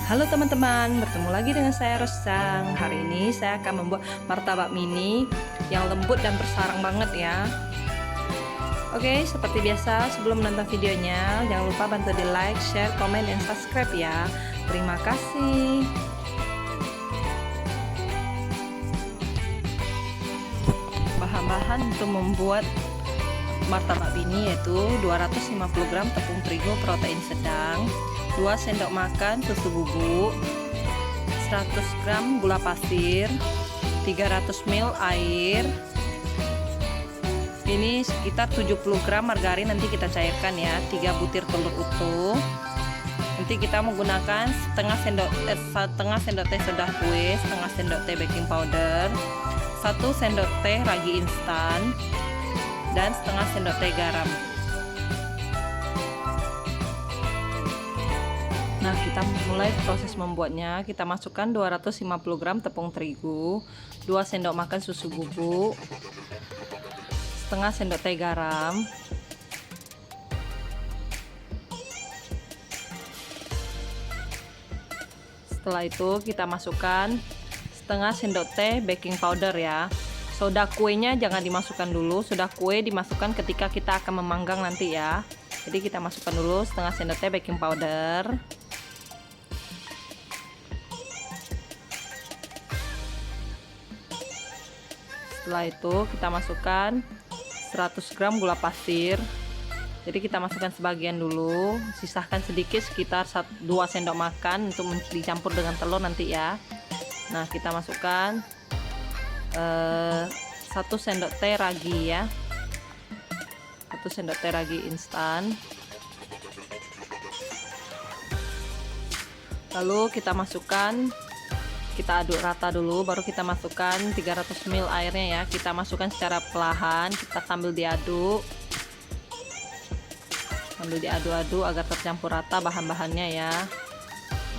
Halo teman-teman, bertemu lagi dengan saya Rosang. Hari ini saya akan membuat martabak mini yang lembut dan bersarang banget ya. Oke, seperti biasa sebelum menonton videonya, jangan lupa bantu di like, share, komen, dan subscribe ya. Terima kasih. Bahan-bahan untuk membuat martabak mini yaitu 250 gram tepung terigu protein sedang, 2 sendok makan susu bubuk, 100 gram gula pasir, 300 ml air. Ini sekitar 70 gram margarin nanti kita cairkan ya, 3 butir telur utuh. Nanti kita menggunakan setengah sendok teh soda kue, setengah sendok teh baking powder, 1 sendok teh ragi instan, dan setengah sendok teh garam. Nah, kita mulai proses membuatnya. Kita masukkan 250 gram tepung terigu, 2 sendok makan susu bubuk, setengah sendok teh garam, setelah itu kita masukkan setengah sendok teh baking powder ya. Soda kuenya jangan dimasukkan dulu, soda kue dimasukkan ketika kita akan memanggang nanti ya. Jadi kita masukkan dulu setengah sendok teh baking powder. Setelah itu kita masukkan 100 gram gula pasir. Jadi kita masukkan sebagian dulu, sisahkan sedikit sekitar 2 sendok makan untuk dicampur dengan telur nanti ya. Nah, kita masukkan 1 sendok teh ragi ya, 1 sendok teh ragi instan. Lalu kita masukkan, kita aduk rata dulu, baru kita masukkan 300 ml airnya ya. Kita masukkan secara perlahan, kita sambil diaduk agar tercampur rata bahan-bahannya ya.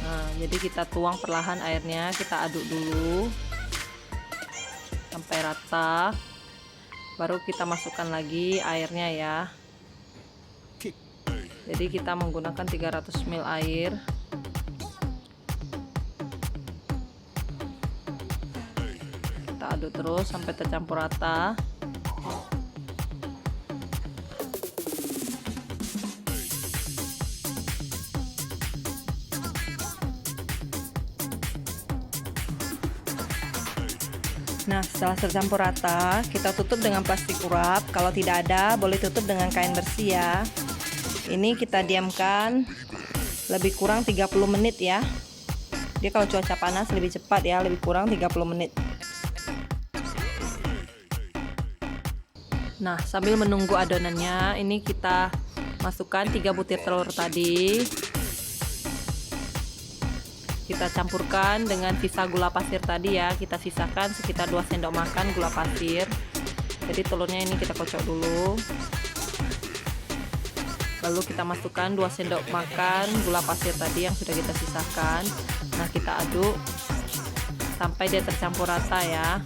Nah, jadi kita tuang perlahan airnya, kita aduk dulu sampai rata, baru kita masukkan lagi airnya ya. Jadi kita menggunakan 300 ml air. Kita aduk terus sampai tercampur rata. Nah, setelah tercampur rata, kita tutup dengan plastik urap. Kalau tidak ada, boleh tutup dengan kain bersih ya. Ini kita diamkan lebih kurang 30 menit ya. Dia kalau cuaca panas lebih cepat ya, lebih kurang 30 menit. Nah, sambil menunggu adonannya, ini kita masukkan 3 butir telur tadi. Kita campurkan dengan sisa gula pasir tadi ya. Kita sisakan sekitar 2 sendok makan gula pasir. Jadi telurnya ini kita kocok dulu. Lalu kita masukkan 2 sendok makan gula pasir tadi yang sudah kita sisahkan. Nah, kita aduk sampai dia tercampur rata ya,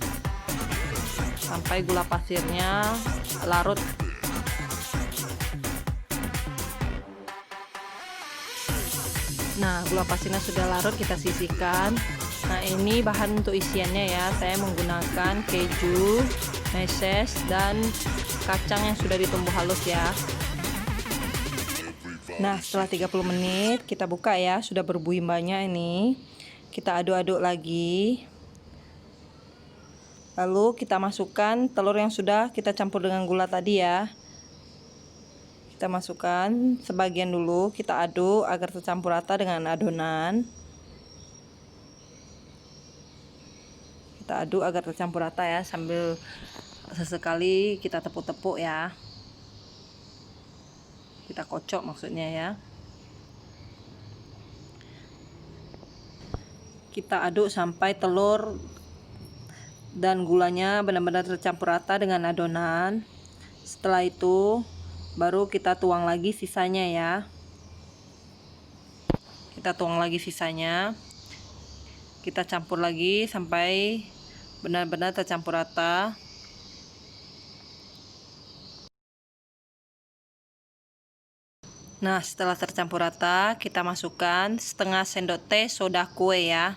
sampai gula pasirnya larut. Nah, gula pasirnya sudah larut, kita sisihkan. Nah, ini bahan untuk isiannya ya. Saya menggunakan keju, meses, dan kacang yang sudah ditumbuk halus ya. Nah, setelah 30 menit kita buka ya, sudah berbuih banyak ini. Kita aduk-aduk lagi. Lalu kita masukkan telur yang sudah kita campur dengan gula tadi ya. Kita masukkan sebagian dulu, kita aduk agar tercampur rata dengan adonan. Kita aduk agar tercampur rata ya, sambil sesekali kita tepuk-tepuk ya. Kita kocok maksudnya ya. Kita aduk sampai telur dan gulanya benar-benar tercampur rata dengan adonan. Setelah itu baru kita tuang lagi sisanya ya. Kita tuang lagi sisanya. Kita campur lagi sampai benar-benar tercampur rata. Nah, setelah tercampur rata, kita masukkan setengah sendok teh soda kue ya.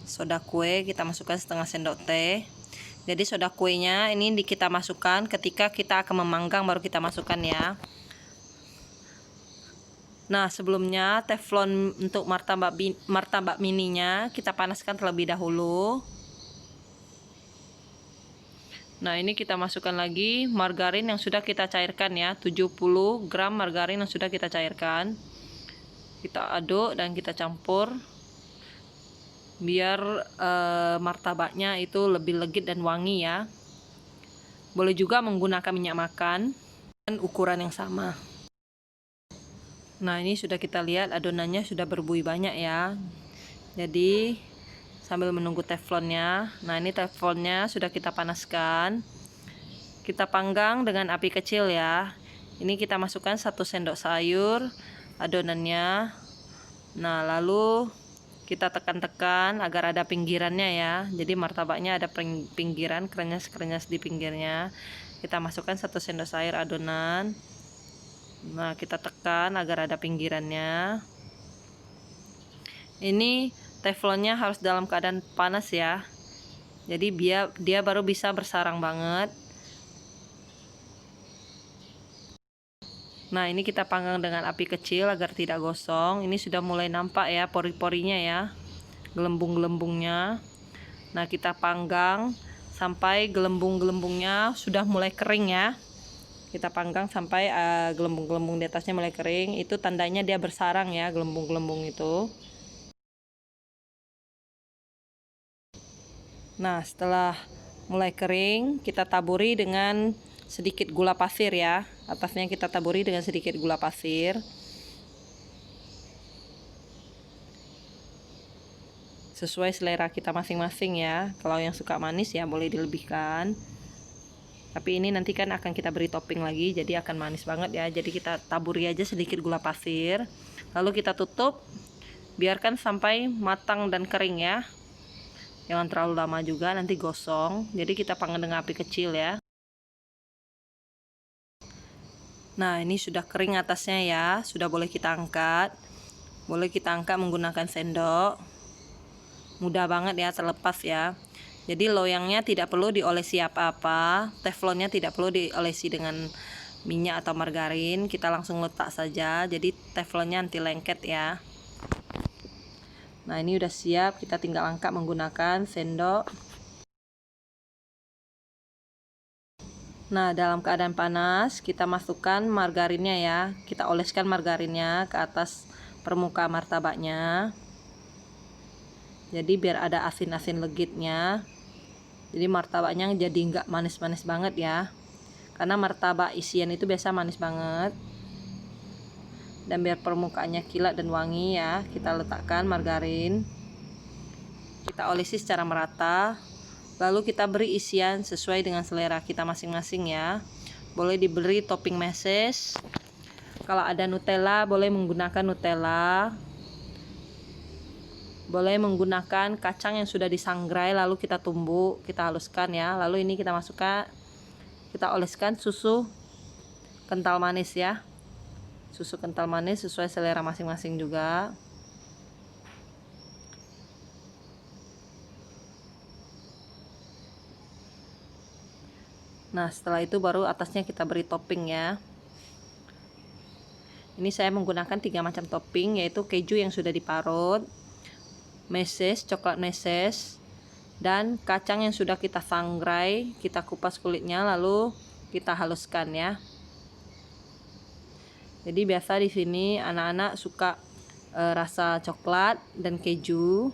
Soda kue kita masukkan setengah sendok teh. Jadi soda kuenya ini kita masukkan ketika kita akan memanggang, baru kita masukkan ya. Nah, sebelumnya teflon untuk martabak mininya kita panaskan terlebih dahulu. Nah, ini kita masukkan lagi margarin yang sudah kita cairkan ya, 70 gram margarin yang sudah kita cairkan. Kita aduk dan kita campur biar martabaknya itu lebih legit dan wangi ya. Boleh juga menggunakan minyak makan dan ukuran yang sama. Nah, ini sudah kita lihat adonannya sudah berbuih banyak ya. Jadi sambil menunggu teflonnya, nah ini teflonnya sudah kita panaskan. Kita panggang dengan api kecil ya. Ini kita masukkan 1 sendok sayur adonannya. Nah, lalu kita tekan-tekan agar ada pinggirannya ya. Jadi martabaknya ada pinggiran, krenyes-krenyes di pinggirnya. Kita masukkan 1 sendok sayur adonan. Nah, kita tekan agar ada pinggirannya. Ini teflonnya harus dalam keadaan panas ya. Jadi dia baru bisa bersarang banget. Nah, ini kita panggang dengan api kecil agar tidak gosong. Ini sudah mulai nampak ya pori-porinya ya, gelembung-gelembungnya. Nah, kita panggang sampai gelembung-gelembungnya sudah mulai kering ya. Kita panggang sampai gelembung-gelembung di atasnya mulai kering. Itu tandanya dia bersarang ya, gelembung-gelembung itu. Nah, setelah mulai kering, kita taburi dengan sedikit gula pasir ya. Atasnya kita taburi dengan sedikit gula pasir. Sesuai selera kita masing-masing ya. Kalau yang suka manis ya boleh dilebihkan. Tapi ini nanti kan akan kita beri topping lagi, jadi akan manis banget ya. Jadi kita taburi aja sedikit gula pasir. Lalu kita tutup, biarkan sampai matang dan kering ya. Jangan terlalu lama juga, nanti gosong. Jadi kita panggang dengan api kecil ya. Nah, ini sudah kering atasnya ya, sudah boleh kita angkat. Boleh kita angkat menggunakan sendok. Mudah banget ya, terlepas ya. Jadi loyangnya tidak perlu diolesi apa-apa, teflonnya tidak perlu diolesi dengan minyak atau margarin. Kita langsung letak saja, jadi teflonnya anti lengket ya. Nah, ini udah siap, kita tinggal angkat menggunakan sendok. Nah, dalam keadaan panas, kita masukkan margarinnya ya. Kita oleskan margarinnya ke atas permukaan martabaknya. Jadi biar ada asin-asin legitnya. Jadi martabaknya jadi nggak manis-manis banget ya. Karena martabak isian itu biasa manis banget. Dan biar permukaannya kilat dan wangi ya, kita letakkan margarin. Kita olesi secara merata. Lalu kita beri isian sesuai dengan selera kita masing-masing ya. Boleh diberi topping meses. Kalau ada Nutella, boleh menggunakan Nutella. Boleh menggunakan kacang yang sudah disangrai lalu kita tumbuk, kita haluskan ya. Lalu ini kita masukkan, kita oleskan susu kental manis ya. Susu kental manis sesuai selera masing-masing juga. Nah, setelah itu baru atasnya kita beri topping ya. Ini saya menggunakan 3 macam topping, yaitu keju yang sudah diparut, meses, coklat meses, dan kacang yang sudah kita sangrai, kita kupas kulitnya lalu kita haluskan ya. Jadi biasa di sini anak-anak suka rasa coklat dan keju.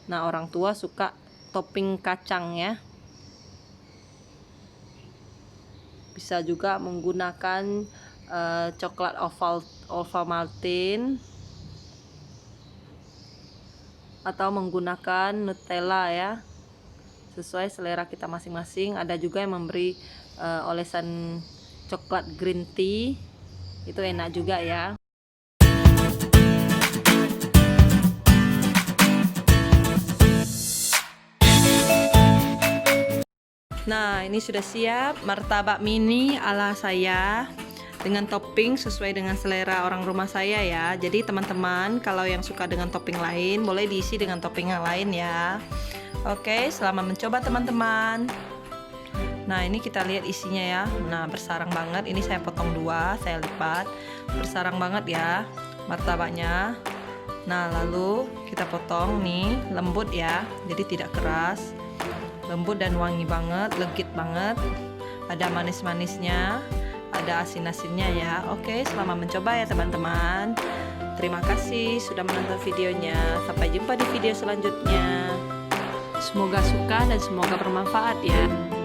Nah, orang tua suka topping kacang ya. Bisa juga menggunakan coklat Ovaltine atau menggunakan Nutella ya. Sesuai selera kita masing-masing. Ada juga yang memberi olesan coklat green tea. Itu enak juga ya. Nah, ini sudah siap martabak mini ala saya. dengan topping sesuai dengan selera orang rumah saya ya. Jadi teman-teman kalau yang suka dengan topping lain boleh diisi dengan topping yang lain ya. Oke, selamat mencoba teman-teman. Nah ini kita lihat isinya ya. Nah bersarang banget, ini saya potong 2, saya lipat. Bersarang banget ya martabaknya. Nah lalu kita potong nih, lembut ya, jadi tidak keras. Lembut dan wangi banget, legit banget. Ada manis-manisnya, ada asin-asinnya ya. Oke, selamat mencoba ya teman-teman. Terima kasih sudah menonton videonya. Sampai jumpa di video selanjutnya. Semoga suka dan semoga bermanfaat ya.